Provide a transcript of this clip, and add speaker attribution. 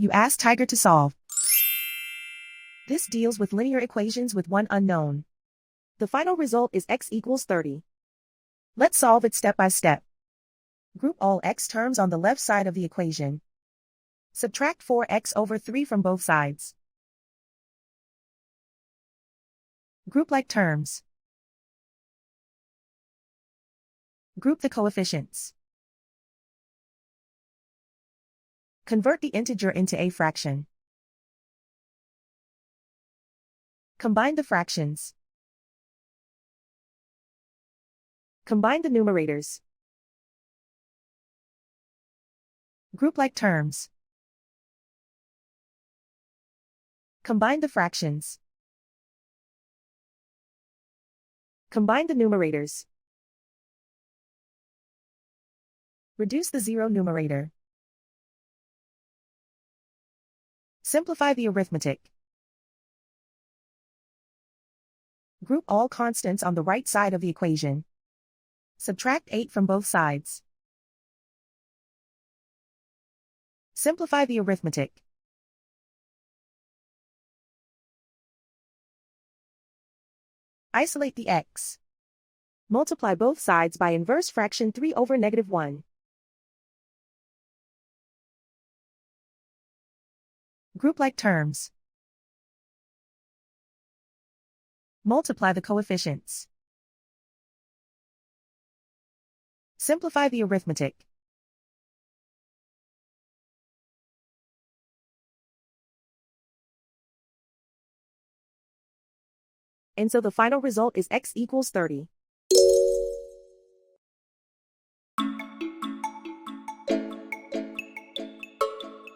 Speaker 1: You ask Tiger to solve. This deals with linear equations with one unknown. The final result is x equals 30. Let's solve it step by step. Group all x terms on the left side of the equation. Subtract 4x over 3 from both sides. Group like terms. Group the coefficients. Convert the integer into a fraction. Combine the fractions. Combine the numerators. Group like terms. Combine the fractions. Combine the numerators. Reduce the zero numerator. Simplify the arithmetic. Group all constants on the right side of the equation. Subtract 8 from both sides. Simplify the arithmetic. Isolate the x. Multiply both sides by inverse fraction 3 over -1. Group like terms. Multiply the coefficients. Simplify the arithmetic. And so the final result is x equals 30.